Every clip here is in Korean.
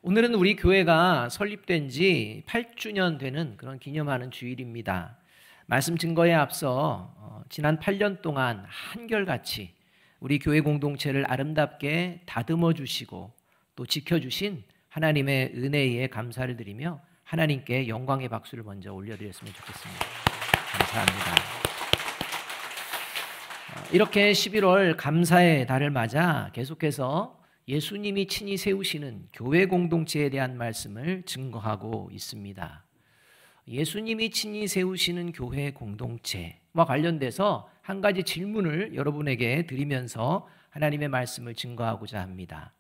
오늘은 우리 교회가 설립된 지 8주년 되는 그런 기념하는 주일입니다. 말씀 증거에 앞서 지난 8년 동안 한결같이 우리 교회 공동체를 아름답게 다듬어 주시고 또 지켜주신 하나님의 은혜에 감사를 드리며 하나님께 영광의 박수를 먼저 올려드렸으면 좋겠습니다. 감사합니다. 이렇게 11월 감사의 달을 맞아 계속해서 예수님이 친히 세우시는 교회 공동체에 대한 말씀을 증거하고 있습니다. 예수님이 친히 세우시는 교회 공동체와 관련돼서 한 가지 질문을 여러분에게 드리면서 하나님의 말씀을 증거하고자 합니다.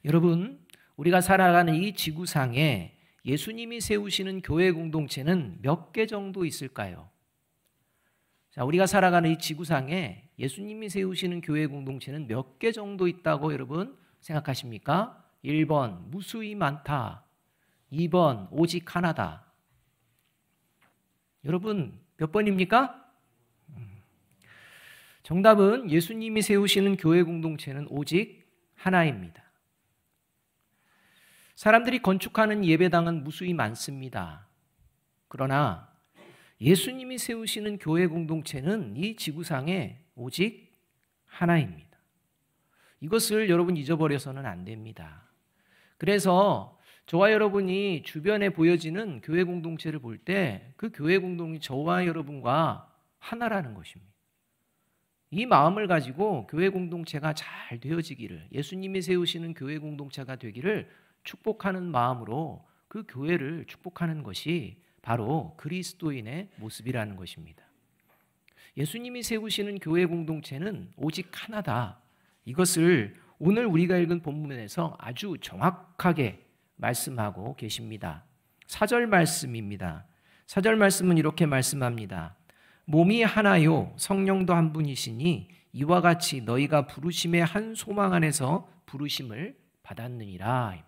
여러분, 우리가 살아가는 이 지구상에 예수님이 세우시는 교회 공동체는 몇 개 정도 있을까요? 자, 우리가 살아가는 이 지구상에 예수님이 세우시는 교회 공동체는 몇 개 정도 있다고 여러분 생각하십니까? 1번 무수히 많다. 2번 오직 하나다. 여러분 몇 번입니까? 정답은 예수님이 세우시는 교회 공동체는 오직 하나입니다. 사람들이 건축하는 예배당은 무수히 많습니다. 그러나 예수님이 세우시는 교회 공동체는 이 지구상에 오직 하나입니다. 이것을 여러분 잊어버려서는 안 됩니다. 그래서 저와 여러분이 주변에 보여지는 교회 공동체를 볼 때 그 교회 공동이 저와 여러분과 하나라는 것입니다. 이 마음을 가지고 교회 공동체가 잘 되어지기를, 예수님이 세우시는 교회 공동체가 되기를 축복하는 마음으로 그 교회를 축복하는 것이 바로 그리스도인의 모습이라는 것입니다. 예수님이 세우시는 교회 공동체는 오직 하나다. 이것을 오늘 우리가 읽은 본문에서 아주 정확하게 말씀하고 계십니다. 4절 말씀입니다. 4절 말씀은 이렇게 말씀합니다. 몸이 하나요 성령도 한 분이시니 이와 같이 너희가 부르심의 한 소망 안에서 부르심을 받았느니라.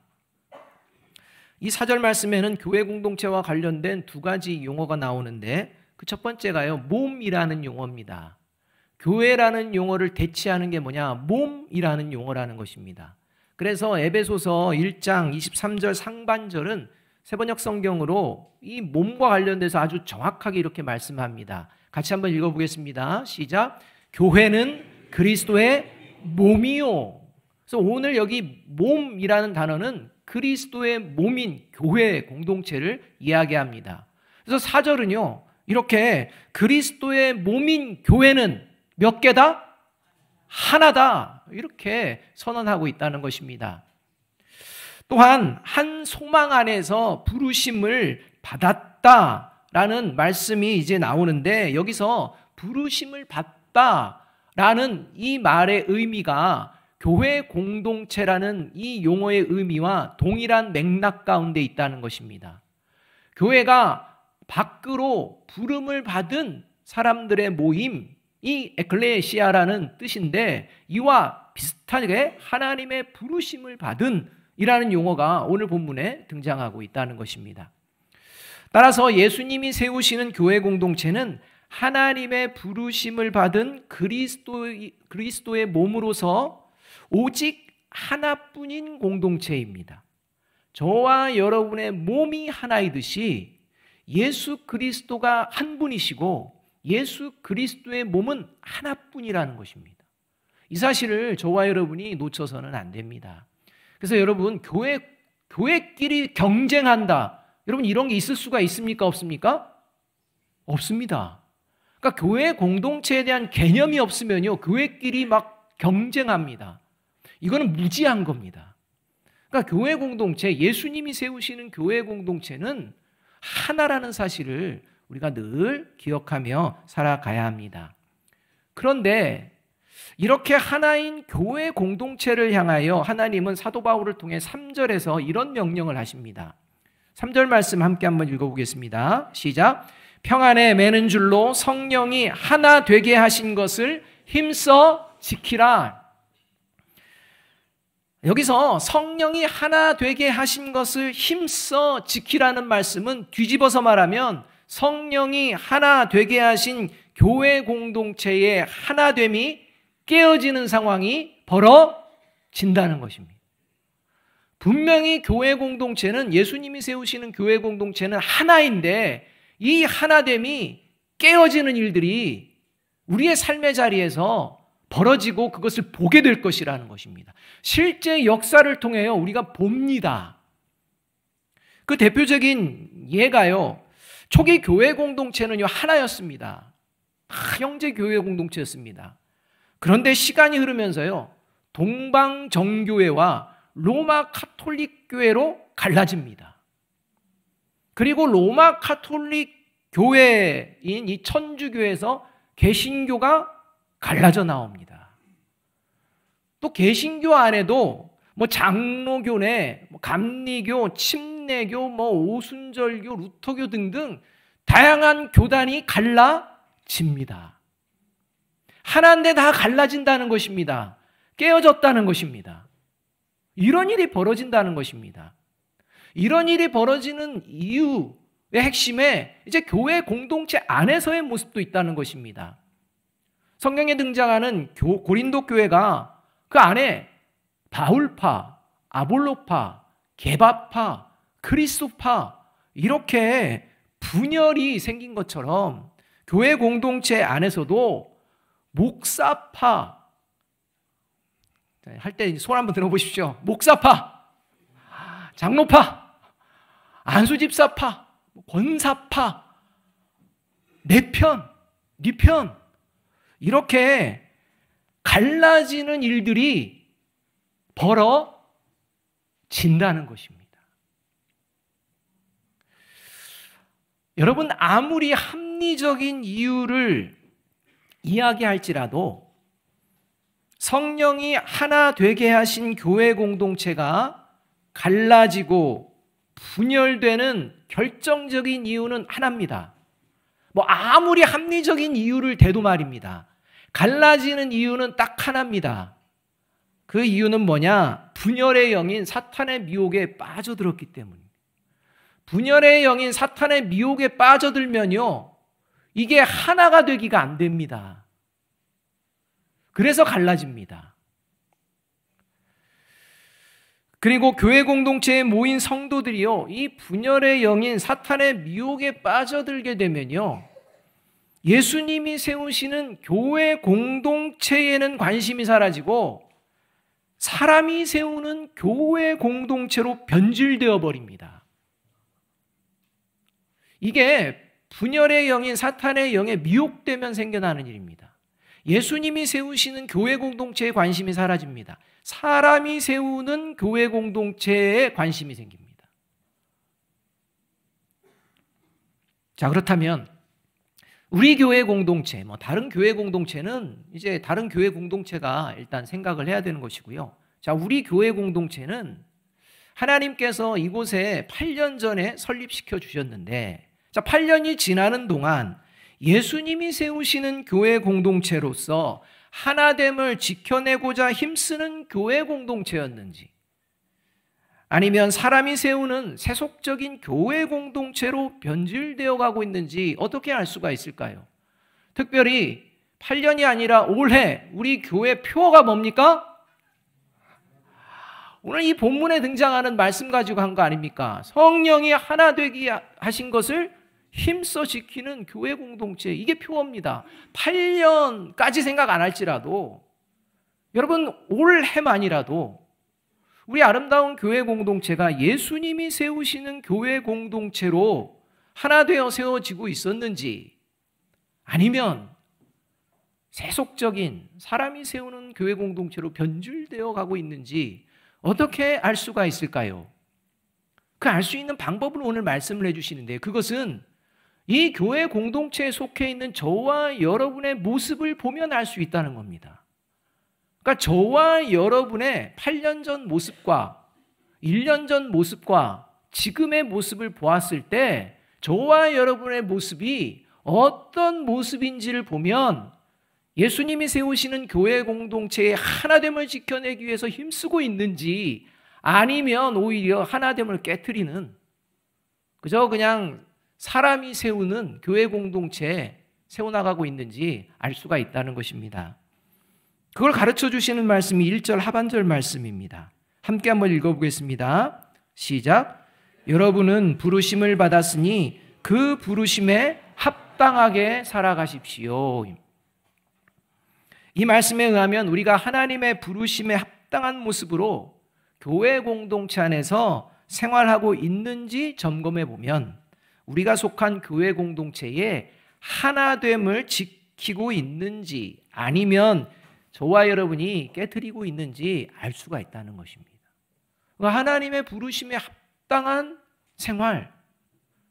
이 4절 말씀에는 교회 공동체와 관련된 두 가지 용어가 나오는데 그 첫 번째가요, 몸이라는 용어입니다. 교회라는 용어를 대체하는 게 뭐냐? 몸이라는 용어라는 것입니다. 그래서 에베소서 1장 23절 상반절은 세번역 성경으로 이 몸과 관련돼서 아주 정확하게 이렇게 말씀합니다. 같이 한번 읽어보겠습니다. 시작. 교회는 그리스도의 몸이요. 그래서 오늘 여기 몸이라는 단어는 그리스도의 몸인 교회 공동체를 이야기합니다. 그래서 4절은요, 이렇게 그리스도의 몸인 교회는 몇 개다? 하나다. 이렇게 선언하고 있다는 것입니다. 또한 한 소망 안에서 부르심을 받았다라는 말씀이 이제 나오는데 여기서 부르심을 받다라는 이 말의 의미가 교회 공동체라는 이 용어의 의미와 동일한 맥락 가운데 있다는 것입니다. 교회가 밖으로 부름을 받은 사람들의 모임, 이 에클레시아라는 뜻인데 이와 비슷하게 하나님의 부르심을 받은 이라는 용어가 오늘 본문에 등장하고 있다는 것입니다. 따라서 예수님이 세우시는 교회 공동체는 하나님의 부르심을 받은 그리스도의 몸으로서 오직 하나뿐인 공동체입니다. 저와 여러분의 몸이 하나이듯이 예수 그리스도가 한 분이시고 예수 그리스도의 몸은 하나뿐이라는 것입니다. 이 사실을 저와 여러분이 놓쳐서는 안 됩니다. 그래서 여러분 교회끼리 경쟁한다. 여러분 이런 게 있을 수가 있습니까? 없습니까? 없습니다. 그러니까 교회 공동체에 대한 개념이 없으면요, 교회끼리 막 경쟁합니다. 이거는 무지한 겁니다. 그러니까 교회 공동체, 예수님이 세우시는 교회 공동체는 하나라는 사실을 우리가 늘 기억하며 살아가야 합니다. 그런데 이렇게 하나인 교회 공동체를 향하여 하나님은 사도 바울을 통해 3절에서 이런 명령을 하십니다. 3절 말씀 함께 한번 읽어보겠습니다. 시작. 평안에 매는 줄로 성령이 하나 되게 하신 것을 힘써 지키라. 여기서 성령이 하나 되게 하신 것을 힘써 지키라는 말씀은 뒤집어서 말하면 성령이 하나 되게 하신 교회 공동체의 하나됨이 깨어지는 상황이 벌어진다는 것입니다. 분명히 교회 공동체는, 예수님이 세우시는 교회 공동체는 하나인데 이 하나됨이 깨어지는 일들이 우리의 삶의 자리에서 벌어지고 그것을 보게 될 것이라는 것입니다. 실제 역사를 통해요, 우리가 봅니다. 그 대표적인 예가요, 초기 교회 공동체는요, 하나였습니다. 다 형제 교회 공동체였습니다. 그런데 시간이 흐르면서요, 동방정교회와 로마 카톨릭 교회로 갈라집니다. 그리고 로마 카톨릭 교회인 이 천주교에서 개신교가 갈라져 나옵니다. 또 개신교 안에도 뭐 장로교내, 감리교, 침례교, 뭐 오순절교, 루터교 등등 다양한 교단이 갈라집니다. 하나인데 다 갈라진다는 것입니다. 깨어졌다는 것입니다. 이런 일이 벌어진다는 것입니다. 이런 일이 벌어지는 이유의 핵심에 이제 교회 공동체 안에서의 모습도 있다는 것입니다. 성경에 등장하는 고린도 교회가 그 안에 바울파, 아볼로파, 게바파, 그리스도파 이렇게 분열이 생긴 것처럼 교회 공동체 안에서도 목사파, 할 때 손 한번 들어보십시오. 목사파, 장로파, 안수집사파, 권사파, 내 편, 네 편, 이렇게 갈라지는 일들이 벌어진다는 것입니다. 여러분, 아무리 합리적인 이유를 이야기할지라도 성령이 하나 되게 하신 교회 공동체가 갈라지고 분열되는 결정적인 이유는 하나입니다. 뭐 아무리 합리적인 이유를 대도 말입니다. 갈라지는 이유는 딱 하나입니다. 그 이유는 뭐냐? 분열의 영인 사탄의 미혹에 빠져들었기 때문입니다. 분열의 영인 사탄의 미혹에 빠져들면요, 이게 하나가 되기가 안 됩니다. 그래서 갈라집니다. 그리고 교회 공동체에 모인 성도들이요, 이 분열의 영인 사탄의 미혹에 빠져들게 되면요, 예수님이 세우시는 교회 공동체에는 관심이 사라지고 사람이 세우는 교회 공동체로 변질되어 버립니다. 이게 분열의 영인 사탄의 영에 미혹되면 생겨나는 일입니다. 예수님이 세우시는 교회 공동체에 관심이 사라집니다. 사람이 세우는 교회 공동체에 관심이 생깁니다. 자, 그렇다면 우리 교회 공동체, 뭐 다른 교회 공동체는 이제 다른 교회 공동체가 일단 생각을 해야 되는 것이고요. 자, 우리 교회 공동체는 하나님께서 이곳에 8년 전에 설립시켜 주셨는데, 자, 8년이 지나는 동안 예수님이 세우시는 교회 공동체로서 하나됨을 지켜내고자 힘쓰는 교회 공동체였는지, 아니면 사람이 세우는 세속적인 교회 공동체로 변질되어 가고 있는지 어떻게 알 수가 있을까요? 특별히 8년이 아니라 올해 우리 교회 표어가 뭡니까? 오늘 이 본문에 등장하는 말씀 가지고 한 거 아닙니까? 성령이 하나 되게 하신 것을 힘써 지키는 교회 공동체, 이게 표어입니다. 8년까지 생각 안 할지라도 여러분, 올해만이라도 우리 아름다운 교회 공동체가 예수님이 세우시는 교회 공동체로 하나 되어 세워지고 있었는지, 아니면 세속적인 사람이 세우는 교회 공동체로 변질되어 가고 있는지 어떻게 알 수가 있을까요? 그 알 수 있는 방법을 오늘 말씀을 해주시는데, 그것은 이 교회 공동체에 속해 있는 저와 여러분의 모습을 보면 알 수 있다는 겁니다. 그러니까 저와 여러분의 8년 전 모습과 1년 전 모습과 지금의 모습을 보았을 때 저와 여러분의 모습이 어떤 모습인지를 보면 예수님이 세우시는 교회 공동체의 하나됨을 지켜내기 위해서 힘쓰고 있는지, 아니면 오히려 하나됨을 깨트리는, 그저 그냥 사람이 세우는 교회 공동체에 세워나가고 있는지 알 수가 있다는 것입니다. 그걸 가르쳐 주시는 말씀이 1절 하반절 말씀입니다. 함께 한번 읽어보겠습니다. 시작. 여러분은 부르심을 받았으니 그 부르심에 합당하게 살아가십시오. 이 말씀에 의하면 우리가 하나님의 부르심에 합당한 모습으로 교회 공동체 안에서 생활하고 있는지 점검해 보면 우리가 속한 교회 공동체에 하나됨을 지키고 있는지 아니면 저와 여러분이 깨트리고 있는지 알 수가 있다는 것입니다. 하나님의 부르심에 합당한 생활,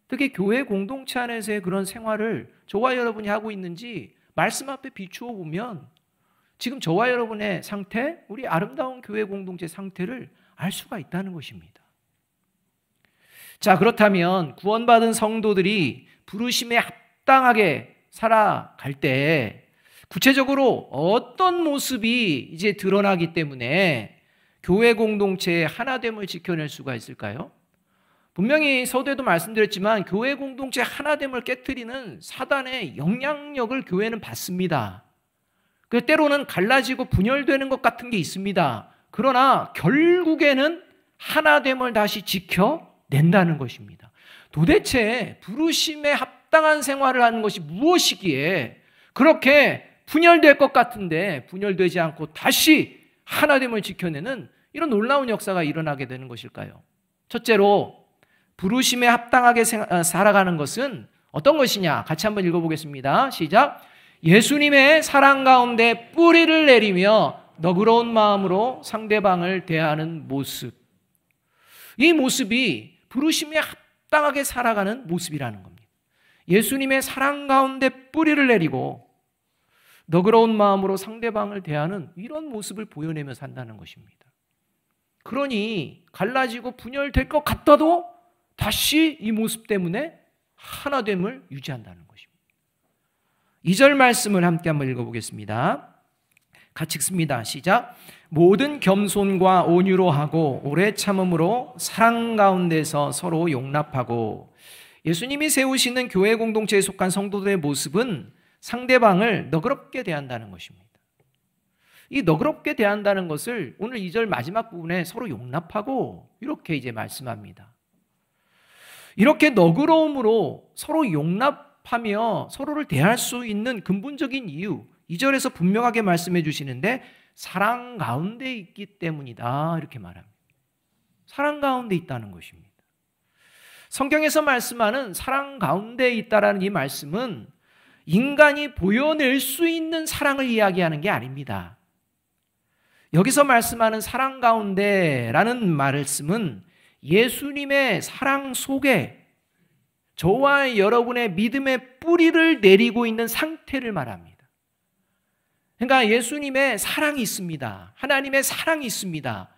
특히 교회 공동체 안에서의 그런 생활을 저와 여러분이 하고 있는지 말씀 앞에 비추어 보면 지금 저와 여러분의 상태, 우리 아름다운 교회 공동체 상태를 알 수가 있다는 것입니다. 자, 그렇다면 구원받은 성도들이 부르심에 합당하게 살아갈 때 구체적으로 어떤 모습이 이제 드러나기 때문에 교회 공동체의 하나됨을 지켜낼 수가 있을까요? 분명히 서두에도 말씀드렸지만 교회 공동체 하나됨을 깨트리는 사단의 영향력을 교회는 받습니다. 때로는 갈라지고 분열되는 것 같은 게 있습니다. 그러나 결국에는 하나됨을 다시 지켜낸다는 것입니다. 도대체 부르심에 합당한 생활을 하는 것이 무엇이기에 그렇게 분열될 것 같은데 분열되지 않고 다시 하나됨을 지켜내는 이런 놀라운 역사가 일어나게 되는 것일까요? 첫째로 부르심에 합당하게 살아가는 것은 어떤 것이냐? 같이 한번 읽어보겠습니다. 시작. 예수님의 사랑 가운데 뿌리를 내리며 너그러운 마음으로 상대방을 대하는 모습. 이 모습이 부르심에 합당하게 살아가는 모습이라는 겁니다. 예수님의 사랑 가운데 뿌리를 내리고 너그러운 마음으로 상대방을 대하는 이런 모습을 보여내며 산다는 것입니다. 그러니 갈라지고 분열될 것 같아도 다시 이 모습 때문에 하나됨을 유지한다는 것입니다. 2절 말씀을 함께 한번 읽어보겠습니다. 같이 읽습니다. 시작. 모든 겸손과 온유로 하고 오래 참음으로 사랑 가운데서 서로 용납하고. 예수님이 세우시는 교회 공동체에 속한 성도들의 모습은 상대방을 너그럽게 대한다는 것입니다. 이 너그럽게 대한다는 것을 오늘 2절 마지막 부분에 서로 용납하고 이렇게 이제 말씀합니다. 이렇게 너그러움으로 서로 용납하며 서로를 대할 수 있는 근본적인 이유 2절에서 분명하게 말씀해 주시는데 사랑 가운데 있기 때문이다 이렇게 말합니다. 사랑 가운데 있다는 것입니다. 성경에서 말씀하는 사랑 가운데 있다라는 이 말씀은 인간이 보여낼 수 있는 사랑을 이야기하는 게 아닙니다. 여기서 말씀하는 사랑 가운데라는 말씀은 예수님의 사랑 속에 저와 여러분의 믿음의 뿌리를 내리고 있는 상태를 말합니다. 그러니까 예수님의 사랑이 있습니다. 하나님의 사랑이 있습니다.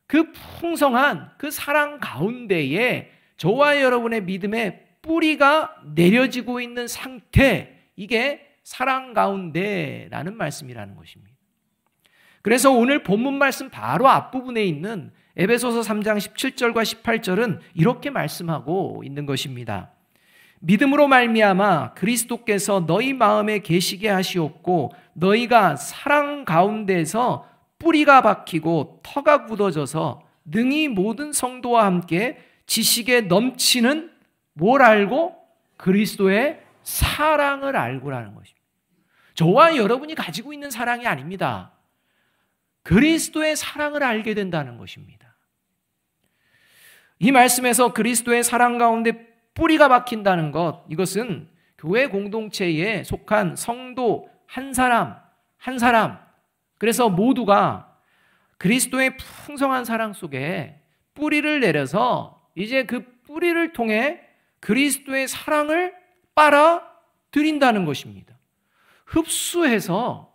그 풍성한 그 사랑 가운데에 저와 여러분의 믿음의 뿌리가 내려지고 있는 상태, 이게 사랑 가운데라는 말씀이라는 것입니다. 그래서 오늘 본문 말씀 바로 앞부분에 있는 에베소서 3장 17절과 18절은 이렇게 말씀하고 있는 것입니다. 믿음으로 말미암아 그리스도께서 너희 마음에 계시게 하시옵고 너희가 사랑 가운데서 뿌리가 박히고 터가 굳어져서 능히 모든 성도와 함께 지식에 넘치는 뭘 알고? 그리스도의 사랑을 알고라는 것입니다. 저와 여러분이 가지고 있는 사랑이 아닙니다. 그리스도의 사랑을 알게 된다는 것입니다. 이 말씀에서 그리스도의 사랑 가운데 뿌리가 박힌다는 것, 이것은 교회 공동체에 속한 성도 한 사람, 그래서 모두가 그리스도의 풍성한 사랑 속에 뿌리를 내려서 이제 그 뿌리를 통해 그리스도의 사랑을 빨아들인다는 것입니다. 흡수해서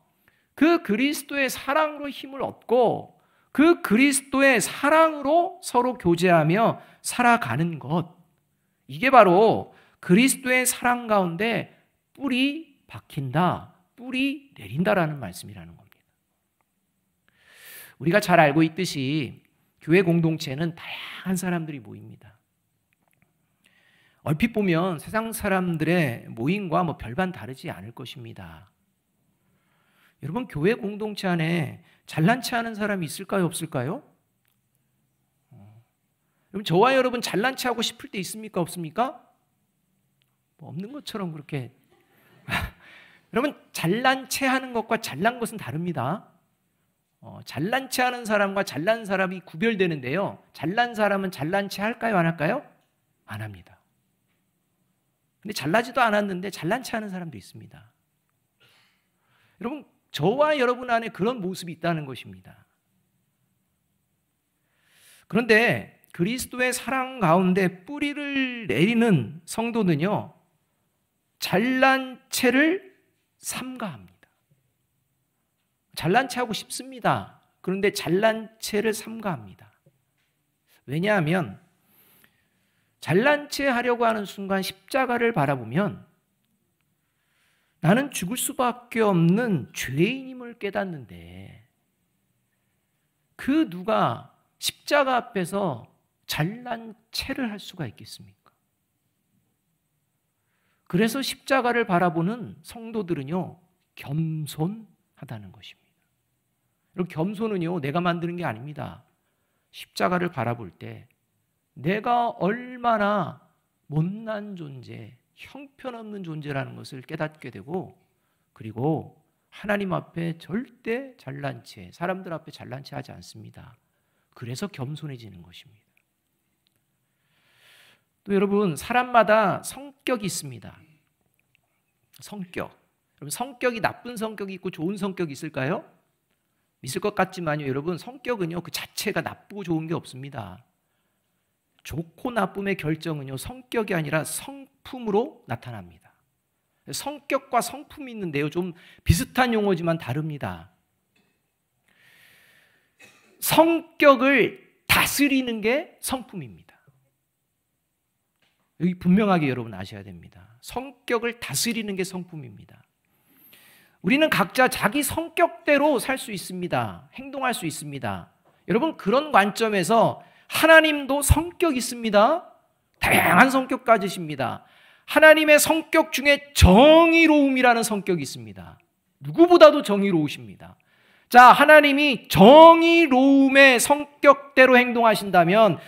그 그리스도의 사랑으로 힘을 얻고 그 그리스도의 사랑으로 서로 교제하며 살아가는 것, 이게 바로 그리스도의 사랑 가운데 뿌리 박힌다, 뿌리 내린다라는 말씀이라는 겁니다. 우리가 잘 알고 있듯이 교회 공동체는 다양한 사람들이 모입니다. 얼핏 보면 세상 사람들의 모임과 별반 다르지 않을 것입니다. 여러분, 교회 공동체 안에 잘난 체 하는 사람이 있을까요, 없을까요? 그럼 저와 여러분 잘난 체 하고 싶을 때 있습니까? 없습니까? 뭐 없는 것처럼 그렇게. 여러분 잘난 체 하는 것과 잘난 것은 다릅니다. 잘난 체 하는 사람과 잘난 사람이 구별되는데요. 잘난 사람은 잘난 체 할까요? 안 할까요? 안 합니다. 근데 잘나지도 않았는데 잘난 체 하는 사람도 있습니다. 여러분 저와 여러분 안에 그런 모습이 있다는 것입니다. 그런데 그리스도의 사랑 가운데 뿌리를 내리는 성도는요, 잘난 체를 삼가합니다. 잘난 체하고 싶습니다. 그런데 잘난 체를 삼가합니다. 왜냐하면 잘난 체 하려고 하는 순간 십자가를 바라보면 나는 죽을 수밖에 없는 죄인임을 깨닫는데 그 누가 십자가 앞에서 잘난 체를 할 수가 있겠습니까? 그래서 십자가를 바라보는 성도들은요, 겸손하다는 것입니다. 여러분, 겸손은요, 내가 만드는 게 아닙니다. 십자가를 바라볼 때 내가 얼마나 못난 존재, 형편없는 존재라는 것을 깨닫게 되고, 그리고 하나님 앞에 절대 잘난 체, 사람들 앞에 잘난 체 하지 않습니다. 그래서 겸손해지는 것입니다. 또 여러분, 사람마다 성격이 있습니다. 성격. 여러분, 성격이 나쁜 성격이 있고 좋은 성격이 있을까요? 있을 것 같지만요, 여러분, 성격은요, 그 자체가 나쁘고 좋은 게 없습니다. 좋고 나쁨의 결정은요, 성격이 아니라 성품으로 나타납니다. 성격과 성품이 있는데요, 좀 비슷한 용어지만 다릅니다. 성격을 다스리는 게 성품입니다. 여기 분명하게 여러분 아셔야 됩니다. 성격을 다스리는 게 성품입니다. 우리는 각자 자기 성격대로 살 수 있습니다. 행동할 수 있습니다. 여러분, 그런 관점에서 하나님도 성격이 있습니다. 다양한 성격 가지십니다. 하나님의 성격 중에 정의로움이라는 성격이 있습니다. 누구보다도 정의로우십니다. 자, 하나님이 정의로움의 성격대로 행동하신다면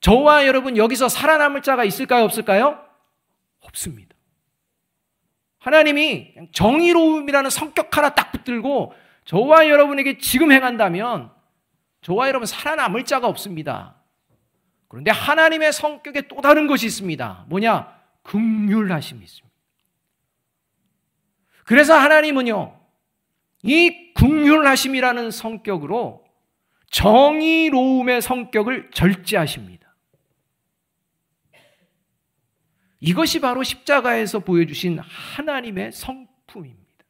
저와 여러분 여기서 살아남을 자가 있을까요? 없을까요? 없습니다. 하나님이 정의로움이라는 성격 하나 딱 붙들고 저와 여러분에게 지금 행한다면 저와 여러분 살아남을 자가 없습니다. 그런데 하나님의 성격에 또 다른 것이 있습니다. 뭐냐? 긍휼하심이 있습니다. 그래서 하나님은요, 이 긍휼하심이라는 성격으로 정의로움의 성격을 절제하십니다. 이것이 바로 십자가에서 보여주신 하나님의 성품입니다.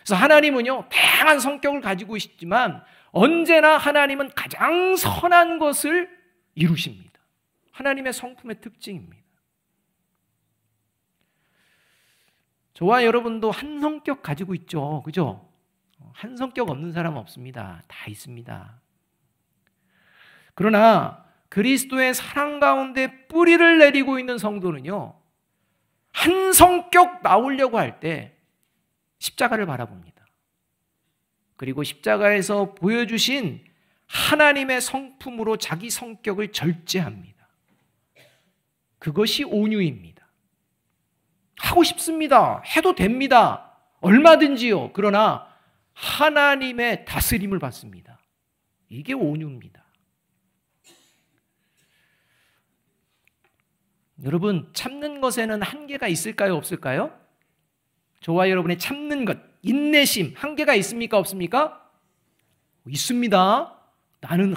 그래서 하나님은요, 다양한 성격을 가지고 있지만 언제나 하나님은 가장 선한 것을 이루십니다. 하나님의 성품의 특징입니다. 저와 여러분도 한 성격 가지고 있죠. 그죠? 한 성격 없는 사람은 없습니다. 다 있습니다. 그러나 그리스도의 사랑 가운데 뿌리를 내리고 있는 성도는요, 한 성격 나오려고 할 때 십자가를 바라봅니다. 그리고 십자가에서 보여주신 하나님의 성품으로 자기 성격을 절제합니다. 그것이 온유입니다. 하고 싶습니다. 해도 됩니다. 얼마든지요. 그러나 하나님의 다스림을 받습니다. 이게 온유입니다. 여러분, 참는 것에는 한계가 있을까요? 없을까요? 저와 여러분의 참는 것, 인내심, 한계가 있습니까? 없습니까? 있습니다. 나는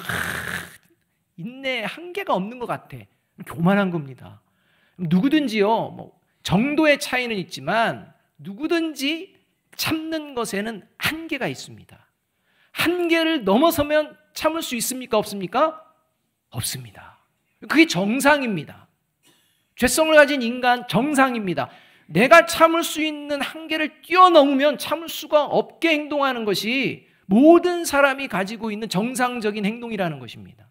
인내에 한계가 없는 것 같아. 교만한 겁니다. 누구든지요, 뭐 정도의 차이는 있지만 누구든지 참는 것에는 한계가 있습니다. 한계를 넘어서면 참을 수 있습니까? 없습니까? 없습니다. 그게 정상입니다. 죄성을 가진 인간 정상입니다. 내가 참을 수 있는 한계를 뛰어넘으면 참을 수가 없게 행동하는 것이 모든 사람이 가지고 있는 정상적인 행동이라는 것입니다.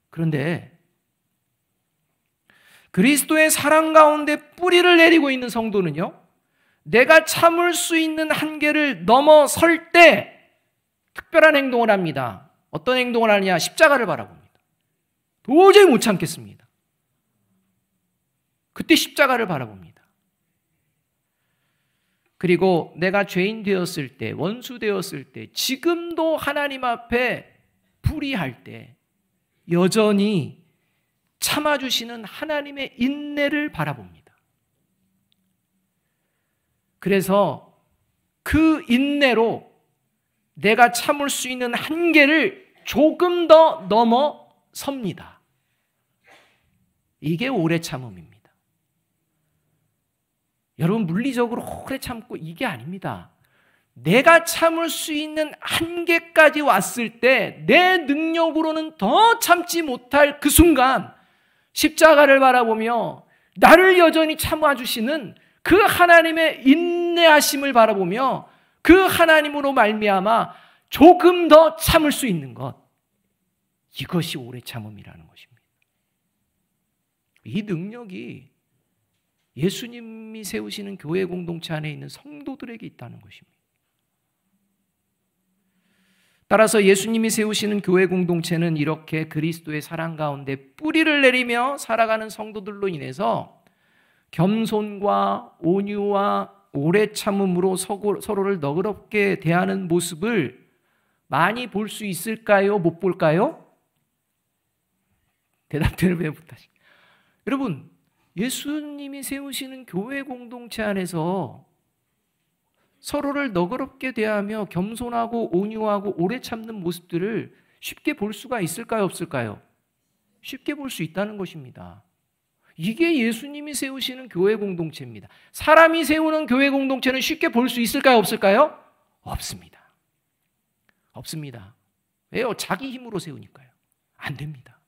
그런데 그리스도의 사랑 가운데 뿌리를 내리고 있는 성도는요, 내가 참을 수 있는 한계를 넘어설 때 특별한 행동을 합니다. 어떤 행동을 하느냐? 십자가를 바라봅니다. 도저히 못 참겠습니다. 그때 십자가를 바라봅니다. 그리고 내가 죄인 되었을 때, 원수 되었을 때, 지금도 하나님 앞에 불의할 때 여전히 참아주시는 하나님의 인내를 바라봅니다. 그래서 그 인내로 내가 참을 수 있는 한계를 조금 더 넘어섭니다. 이게 오래 참음입니다. 여러분, 물리적으로 오래 참고 이게 아닙니다. 내가 참을 수 있는 한계까지 왔을 때 내 능력으로는 더 참지 못할 그 순간 십자가를 바라보며 나를 여전히 참아주시는 그 하나님의 인내하심을 바라보며 그 하나님으로 말미암아 조금 더 참을 수 있는 것, 이것이 오래 참음이라는 것입니다. 이 능력이 예수님이 세우시는 교회 공동체 안에 있는 성도들에게 있다는 것입니다. 따라서 예수님이 세우시는 교회 공동체는 이렇게 그리스도의 사랑 가운데 뿌리를 내리며 살아가는 성도들로 인해서 겸손과 온유와 오래 참음으로 서로를 너그럽게 대하는 모습을 많이 볼 수 있을까요? 못 볼까요? 대답대로 부탁드립니다. 여러분, 예수님이 세우시는 교회 공동체 안에서 서로를 너그럽게 대하며 겸손하고 온유하고 오래 참는 모습들을 쉽게 볼 수가 있을까요? 없을까요? 쉽게 볼 수 있다는 것입니다. 이게 예수님이 세우시는 교회 공동체입니다. 사람이 세우는 교회 공동체는 쉽게 볼 수 있을까요? 없을까요? 없습니다. 없습니다. 왜요? 자기 힘으로 세우니까요. 안 됩니다.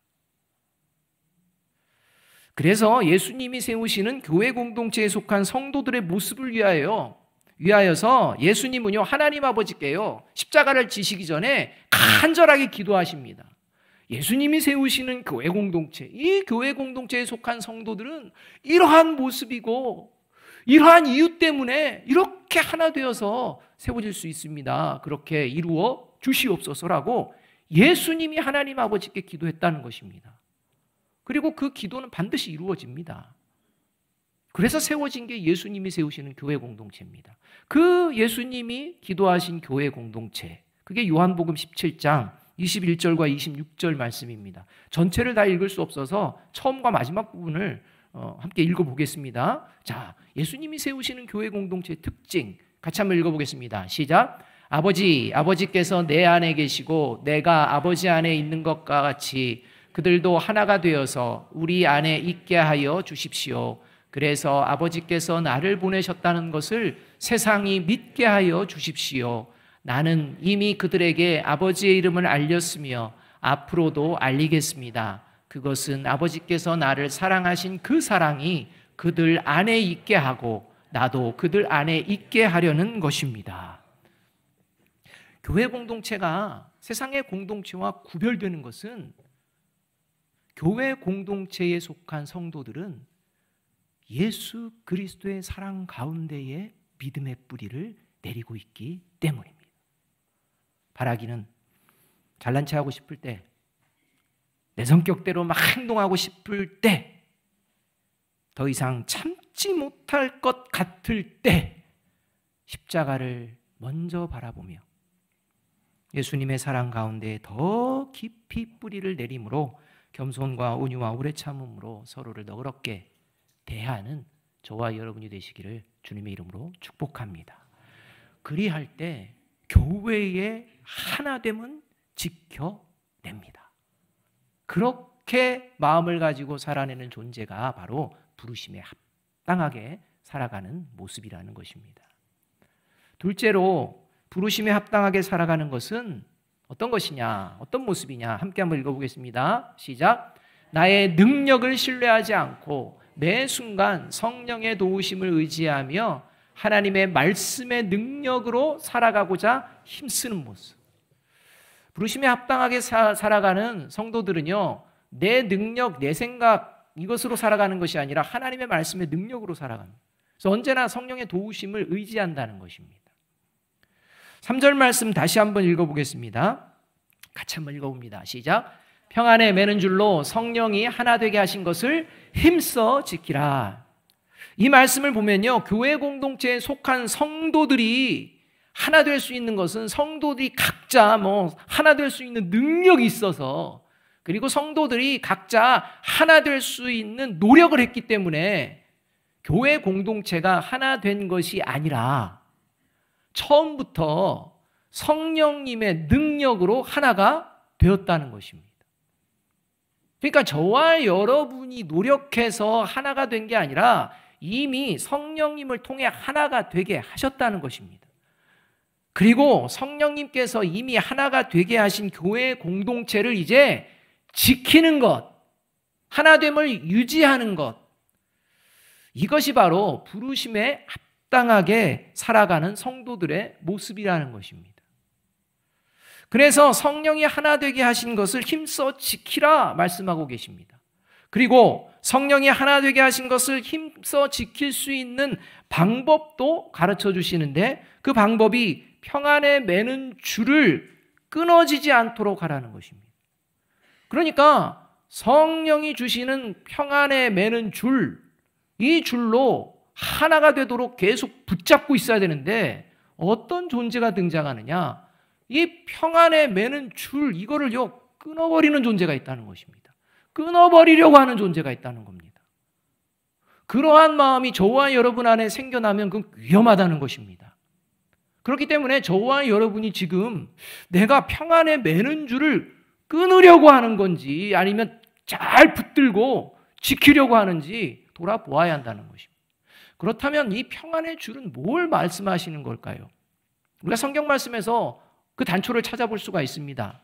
그래서 예수님이 세우시는 교회 공동체에 속한 성도들의 모습을 위하여서 예수님은요, 하나님 아버지께요, 십자가를 지시기 전에 간절하게 기도하십니다. 예수님이 세우시는 교회 공동체, 이 교회 공동체에 속한 성도들은 이러한 모습이고 이러한 이유 때문에 이렇게 하나 되어서 세워질 수 있습니다. 그렇게 이루어 주시옵소서라고 예수님이 하나님 아버지께 기도했다는 것입니다. 그리고 그 기도는 반드시 이루어집니다. 그래서 세워진 게 예수님이 세우시는 교회 공동체입니다. 그 예수님이 기도하신 교회 공동체, 그게 요한복음 17장 21절과 26절 말씀입니다. 전체를 다 읽을 수 없어서 처음과 마지막 부분을 함께 읽어보겠습니다. 자, 예수님이 세우시는 교회 공동체의 특징 같이 한번 읽어보겠습니다. 시작. 아버지께서 내 안에 계시고 내가 아버지 안에 있는 것과 같이 그들도 하나가 되어서 우리 안에 있게 하여 주십시오. 그래서 아버지께서 나를 보내셨다는 것을 세상이 믿게 하여 주십시오. 나는 이미 그들에게 아버지의 이름을 알렸으며 앞으로도 알리겠습니다. 그것은 아버지께서 나를 사랑하신 그 사랑이 그들 안에 있게 하고 나도 그들 안에 있게 하려는 것입니다. 교회 공동체가 세상의 공동체와 구별되는 것은 교회 공동체에 속한 성도들은 예수 그리스도의 사랑 가운데에 믿음의 뿌리를 내리고 있기 때문입니다. 바라기는 잘난 체하고 싶을 때, 내 성격대로 막 행동하고 싶을 때, 더 이상 참지 못할 것 같을 때 십자가를 먼저 바라보며 예수님의 사랑 가운데 더 깊이 뿌리를 내림으로 겸손과 온유와 오래 참음으로 서로를 너그럽게 대하는 저와 여러분이 되시기를 주님의 이름으로 축복합니다. 그리할 때 교회의 하나됨은 지켜냅니다. 그렇게 마음을 가지고 살아내는 존재가 바로 부르심에 합당하게 살아가는 모습이라는 것입니다. 둘째로 부르심에 합당하게 살아가는 것은 어떤 것이냐, 어떤 모습이냐, 함께 한번 읽어보겠습니다. 시작. 나의 능력을 신뢰하지 않고 매 순간 성령의 도우심을 의지하며 하나님의 말씀의 능력으로 살아가고자 힘쓰는 모습. 부르심에 합당하게 살아가는 성도들은요, 내 능력, 내 생각 이것으로 살아가는 것이 아니라 하나님의 말씀의 능력으로 살아갑니다. 그래서 언제나 성령의 도우심을 의지한다는 것입니다. 3절 말씀 다시 한번 읽어보겠습니다. 같이 한번 읽어봅니다. 시작. 평안에 매는 줄로 성령이 하나 되게 하신 것을 힘써 지키라. 이 말씀을 보면요, 교회 공동체에 속한 성도들이 하나 될 수 있는 것은 성도들이 각자 하나 될 수 있는 능력이 있어서, 그리고 성도들이 각자 하나 될 수 있는 노력을 했기 때문에 교회 공동체가 하나 된 것이 아니라 처음부터 성령님의 능력으로 하나가 되었다는 것입니다. 그러니까 저와 여러분이 노력해서 하나가 된 게 아니라 이미 성령님을 통해 하나가 되게 하셨다는 것입니다. 그리고 성령님께서 이미 하나가 되게 하신 교회 공동체를 이제 지키는 것, 하나됨을 유지하는 것, 이것이 바로 부르심에 합당하게 살아가는 성도들의 모습이라는 것입니다. 그래서 성령이 하나 되게 하신 것을 힘써 지키라 말씀하고 계십니다. 그리고 성령이 하나 되게 하신 것을 힘써 지킬 수 있는 방법도 가르쳐 주시는데, 그 방법이 평안에 매는 줄을 끊어지지 않도록 하라는 것입니다. 그러니까 성령이 주시는 평안에 매는 줄, 이 줄로 하나가 되도록 계속 붙잡고 있어야 되는데, 어떤 존재가 등장하느냐? 이 평안에 매는 줄, 이거를요 끊어버리는 존재가 있다는 것입니다. 끊어버리려고 하는 존재가 있다는 겁니다. 그러한 마음이 저와 여러분 안에 생겨나면 그건 위험하다는 것입니다. 그렇기 때문에 저와 여러분이 지금 내가 평안에 매는 줄을 끊으려고 하는 건지 아니면 잘 붙들고 지키려고 하는지 돌아보아야 한다는 것입니다. 그렇다면 이 평안의 줄은 뭘 말씀하시는 걸까요? 우리가 성경 말씀에서 그 단초를 찾아볼 수가 있습니다.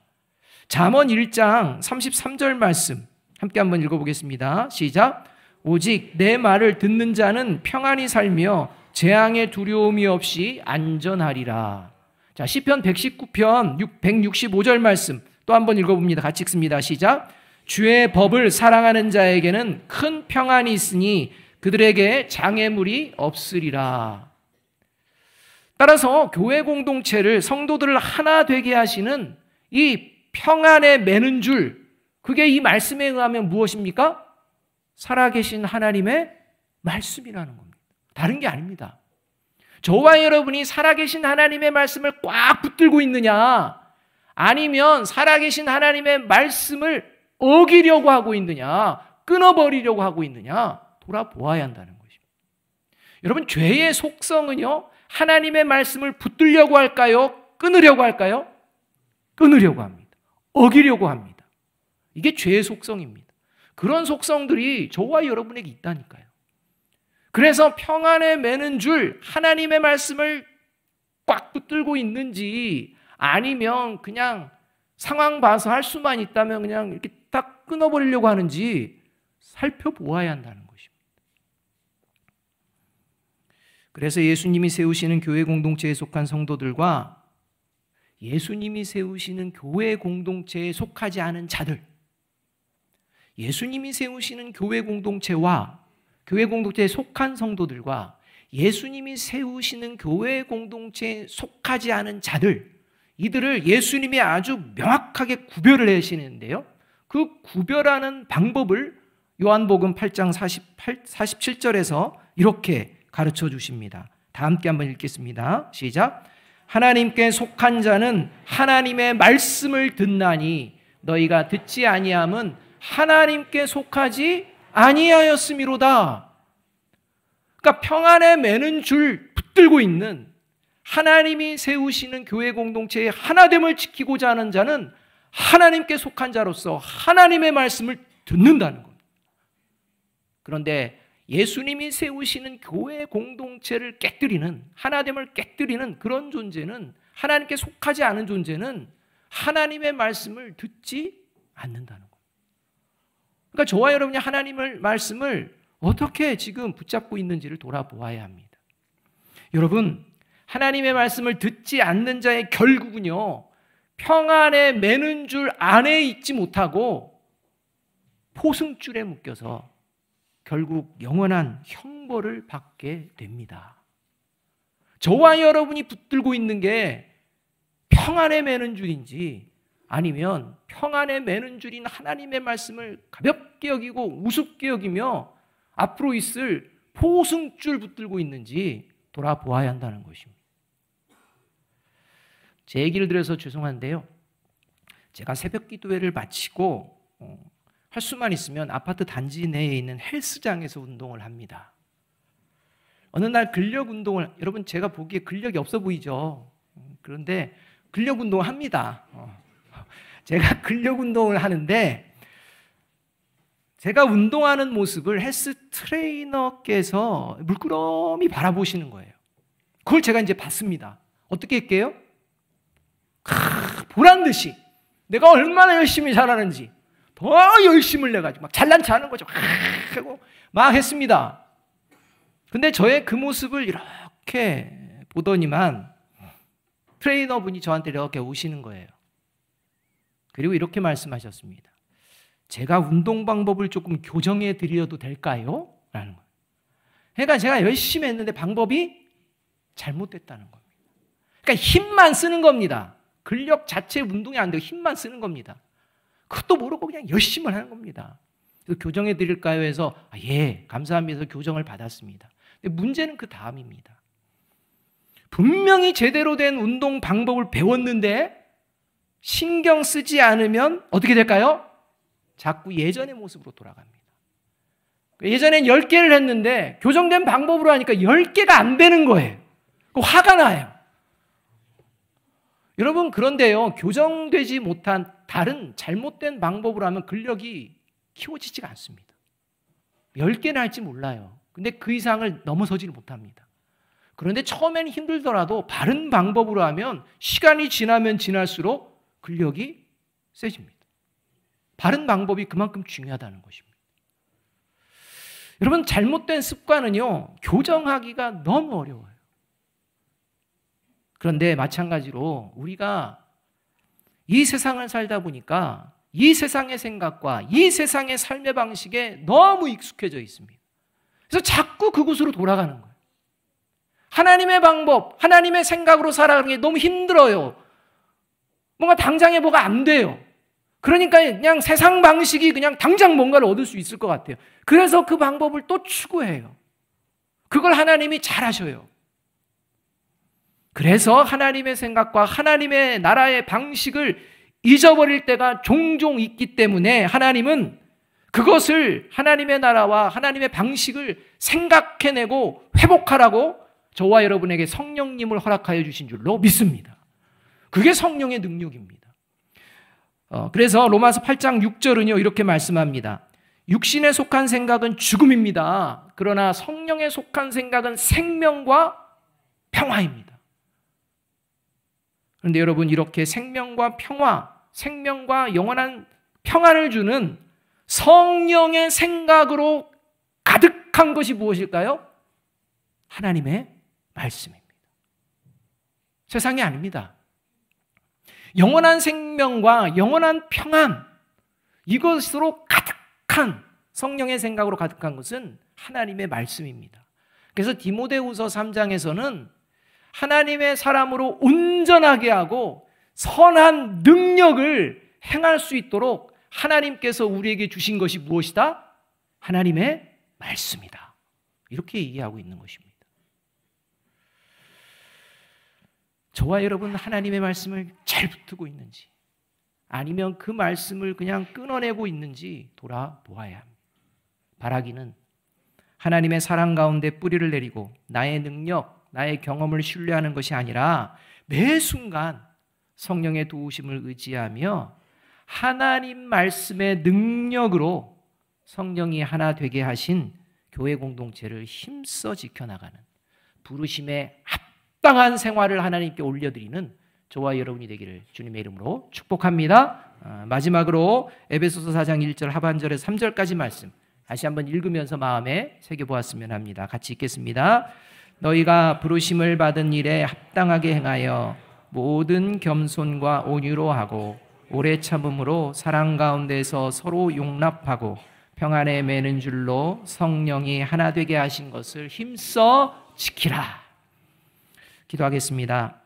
잠언 1장 33절 말씀 함께 한번 읽어보겠습니다. 시작. 오직 내 말을 듣는 자는 평안히 살며 재앙의 두려움이 없이 안전하리라. 자, 시편 119편 165절 말씀 또 한번 읽어봅니다. 같이 읽습니다. 시작. 주의 법을 사랑하는 자에게는 큰 평안이 있으니 그들에게 장애물이 없으리라. 따라서 교회 공동체를, 성도들을 하나 되게 하시는 이 평안에 매는 줄, 그게 이 말씀에 의하면 무엇입니까? 살아계신 하나님의 말씀이라는 겁니다. 다른 게 아닙니다. 저와 여러분이 살아계신 하나님의 말씀을 꽉 붙들고 있느냐, 아니면 살아계신 하나님의 말씀을 어기려고 하고 있느냐, 끊어버리려고 하고 있느냐, 돌아보아야 한다는 것입니다. 여러분, 죄의 속성은요, 하나님의 말씀을 붙들려고 할까요? 끊으려고 할까요? 끊으려고 합니다. 어기려고 합니다. 이게 죄의 속성입니다. 그런 속성들이 저와 여러분에게 있다니까요. 그래서 평안에 매는 줄, 하나님의 말씀을 꽉 붙들고 있는지, 아니면 그냥 상황 봐서 할 수만 있다면 그냥 이렇게 딱 끊어버리려고 하는지 살펴보아야 한다는 것입니다. 그래서 예수님이 세우시는 교회 공동체에 속한 성도들과 예수님이 세우시는 교회 공동체에 속하지 않은 자들, 예수님이 세우시는 교회 공동체와 교회 공동체에 속한 성도들과 예수님이 세우시는 교회 공동체에 속하지 않은 자들, 이들을 예수님이 아주 명확하게 구별을 하시는데요, 그 구별하는 방법을 요한복음 8장 47절에서 이렇게 가르쳐 주십니다. 다 함께 한번 읽겠습니다. 시작. 하나님께 속한 자는 하나님의 말씀을 듣나니 너희가 듣지 아니함은 하나님께 속하지 아니하였음이로다. 그러니까 평안에 매는 줄 붙들고 있는, 하나님이 세우시는 교회 공동체의 하나됨을 지키고자 하는 자는 하나님께 속한 자로서 하나님의 말씀을 듣는다는 겁니다. 그런데 예수님이 세우시는 교회 공동체를 깨뜨리는, 하나됨을 깨뜨리는 그런 존재는, 하나님께 속하지 않은 존재는 하나님의 말씀을 듣지 않는다는 겁니다. 그러니까 저와 여러분이 하나님의 말씀을 어떻게 지금 붙잡고 있는지를 돌아보아야 합니다. 여러분, 하나님의 말씀을 듣지 않는 자의 결국은요, 평안에 매는 줄 안에 있지 못하고 포승줄에 묶여서 결국 영원한 형벌을 받게 됩니다. 저와 여러분이 붙들고 있는 게 평안에 매는 줄인지 아니면 평안에 매는 줄인 하나님의 말씀을 가볍게 여기고 우습게 여기며 앞으로 있을 포승줄 붙들고 있는지 돌아보아야 한다는 것입니다. 제 얘기를 들어서 죄송한데요. 제가 새벽 기도회를 마치고 할 수만 있으면 아파트 단지 내에 있는 헬스장에서 운동을 합니다. 어느 날 근력 운동을, 여러분 제가 보기에 근력이 없어 보이죠? 그런데 근력 운동을 합니다. 제가 근력 운동을 하는데 제가 운동하는 모습을 헬스 트레이너께서 물끄러미 바라보시는 거예요. 그걸 제가 이제 봤습니다. 어떻게 할게요? 보란 듯이 내가 얼마나 열심히 잘하는지 더 열심을 내가지고 막 잘난 체 하는 거죠. 하고 막 했습니다. 근데 저의 그 모습을 이렇게 보더니만 트레이너분이 저한테 이렇게 오시는 거예요. 그리고 이렇게 말씀하셨습니다. 제가 운동 방법을 조금 교정해 드려도 될까요? 라는 거예요. 그러니까 제가 열심히 했는데 방법이 잘못됐다는 겁니다. 그러니까 힘만 쓰는 겁니다. 근력 자체 운동이 안 되고 힘만 쓰는 겁니다. 그것도 모르고 그냥 열심히 하는 겁니다. 그래서 교정해 드릴까요? 해서 예, 감사합니다. 교정을 받았습니다. 근데 문제는 그 다음입니다. 분명히 제대로 된 운동 방법을 배웠는데 신경 쓰지 않으면 어떻게 될까요? 자꾸 예전의 모습으로 돌아갑니다. 예전엔 10개를 했는데 교정된 방법으로 하니까 10개가 안 되는 거예요. 화가 나요. 여러분, 그런데요, 교정되지 못한 다른 잘못된 방법으로 하면 근력이 키워지지가 않습니다. 10개는 할지 몰라요. 근데 그 이상을 넘어서지를 못합니다. 그런데 처음에는 힘들더라도 바른 방법으로 하면 시간이 지나면 지날수록 근력이 세집니다. 바른 방법이 그만큼 중요하다는 것입니다. 여러분, 잘못된 습관은요, 교정하기가 너무 어려워요. 그런데 마찬가지로 우리가 이 세상을 살다 보니까 이 세상의 생각과 이 세상의 삶의 방식에 너무 익숙해져 있습니다. 그래서 자꾸 그곳으로 돌아가는 거예요. 하나님의 방법, 하나님의 생각으로 살아가는 게 너무 힘들어요. 뭔가 당장에 뭐가 안 돼요. 그러니까 그냥 세상 방식이 그냥 당장 뭔가를 얻을 수 있을 것 같아요. 그래서 그 방법을 또 추구해요. 그걸 하나님이 잘 하셔요. 그래서 하나님의 생각과 하나님의 나라의 방식을 잊어버릴 때가 종종 있기 때문에 하나님은 그것을 하나님의 나라와 하나님의 방식을 생각해내고 회복하라고 저와 여러분에게 성령님을 허락하여 주신 줄로 믿습니다. 그게 성령의 능력입니다. 그래서 로마서 8장 6절은요 이렇게 말씀합니다. 육신에 속한 생각은 죽음입니다. 그러나 성령에 속한 생각은 생명과 평화입니다. 그런데 여러분, 이렇게 생명과 평화, 생명과 영원한 평안을 주는 성령의 생각으로 가득한 것이 무엇일까요? 하나님의 말씀입니다. 세상이 아닙니다. 영원한 생명과 영원한 평안, 이것으로 가득한 성령의 생각으로 가득한 것은 하나님의 말씀입니다. 그래서 디모데후서 3장에서는 하나님의 사람으로 온전하게 하고 선한 능력을 행할 수 있도록 하나님께서 우리에게 주신 것이 무엇이다? 하나님의 말씀이다. 이렇게 얘기하고 있는 것입니다. 저와 여러분, 하나님의 말씀을 잘 붙들고 있는지 아니면 그 말씀을 그냥 끊어내고 있는지 돌아보아야 합니다. 바라기는 하나님의 사랑 가운데 뿌리를 내리고 나의 능력, 나의 경험을 신뢰하는 것이 아니라 매 순간 성령의 도우심을 의지하며 하나님 말씀의 능력으로 성령이 하나 되게 하신 교회 공동체를 힘써 지켜나가는 부르심에 합당한 생활을 하나님께 올려드리는 저와 여러분이 되기를 주님의 이름으로 축복합니다. 마지막으로 에베소서 4장 1절 하반절에서 3절까지 말씀 다시 한번 읽으면서 마음에 새겨보았으면 합니다. 같이 읽겠습니다. 너희가 부르심을 받은 일에 합당하게 행하여 모든 겸손과 온유로 하고 오래 참음으로 사랑 가운데서 서로 용납하고 평안에 매는 줄로 성령이 하나 되게 하신 것을 힘써 지키라. 기도하겠습니다.